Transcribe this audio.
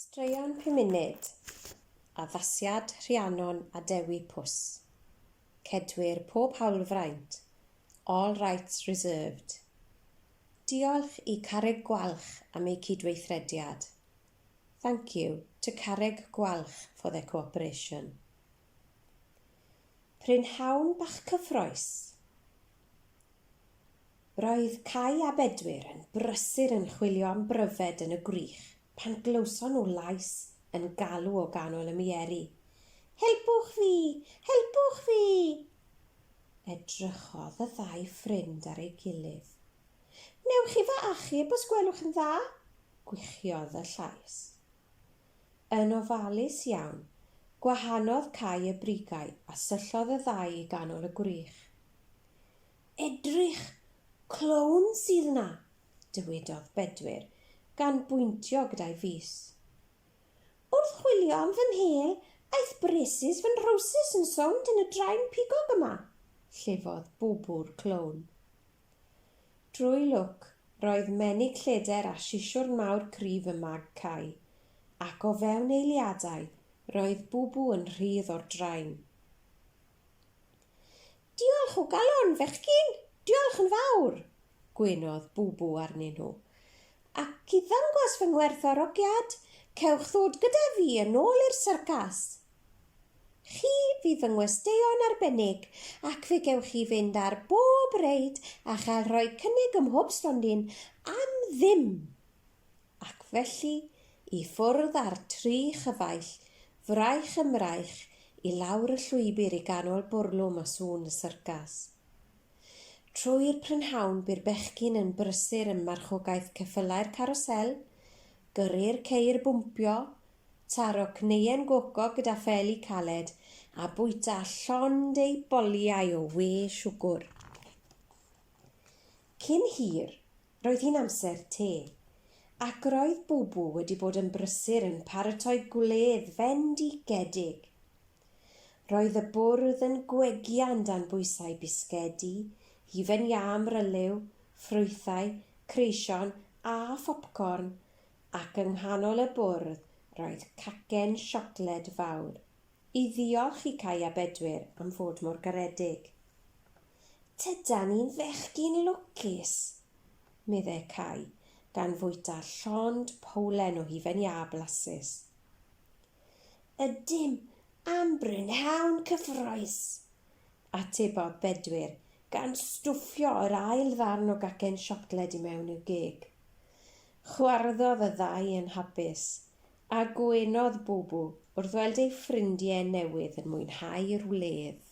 Straeon 5 munud, addasiad Rhiannon a Dewi Pws. Cedwyr pob hawlfraint, all rights reserved. Diolch i Carreg Gwalch am ei cydweithrediad. Thank you to Carreg Gwalch for their cooperation. Prynhawn bach cyffroes. Roedd Cai a Bedwyr yn brysur yn chwilio am bryfed yn y gwrych pan glywson nhw lais yn galw o ganol y mieri. Helpwch fi! Helpwch fi! Edrychodd y ddau ffrind ar ei gilydd. Newch chi fy achub os gwelwch yn dda? Gwichiodd y llais. Yn ofalus iawn, gwahanodd Cai y brigau a syllodd y ddau i ganol y gwrych. Edrych! Clown sydd yna, dywedodd Bedwyr, gan bwyntio gyda'i fus. Wrth chwilio am fy nhel, aeth bresus fy nhrowsus yn sownd yn y draen pigog yma, llifodd bwbwr clown. Drwy lwc, roedd menig lleder a sisiwr mawr cryf y mag Cai, ac o fewn eiliadau, roedd bwbw yn rhydd o'r draen. Diolch o galon, fechgyn! Diolch yn fawr, gwynodd bwbw arnyn nhw. Ac i ddangos fy ngwerthfawrogiad, cewch ddod gyda fi yn ôl i'r syrcas. Chi fydd fy ngwesteion arbennig, ac fe gewch chi fynd ar bob reid a chael rhoi cynnig ym mhob stondin am ddim. Ac felly, i ffwrdd ar 3 chyfaill, fraich ymraich, i lawr y llwybr i ganol bwrlwm a sŵn y syrcas. Trwy'r prynhawn by'r bechgyn yn brysur yn marchwgaeth ceffylau'r carosel, gyrru'r ceir bwmpio, taro cneien goco gyda ffeli caled a bwyta llond ei boliau o we siwgr. Cyn hir, roedd hi'n amser te, ac roedd bwbw wedi bod yn brysur yn paratoi gwledd fendigedig. Roedd y bwrdd yn gwegian dan bwysau bisgedi, hufen iam ryliw, ffrwythau, creision a phopcorn, ac yng nghanol y bwrdd roedd cacen siocled fawr, i ddiolch i Cai a Bedwyr am fod mor garedig. Tydan ni'n fechgyn lwcus, meddai Cai, gan fwyta llond powlen o hufen iâ blasus. Ydym am brynhawn cyffroes, atebodd Bedwyr, gan stwffio yr ail ddarn o gacen siocled i mewn i'w geg. Chwarddodd y ddau yn hapus, a gwenodd bwbw wrth weld ei ffrindiau newydd yn mwynhau'r wledd.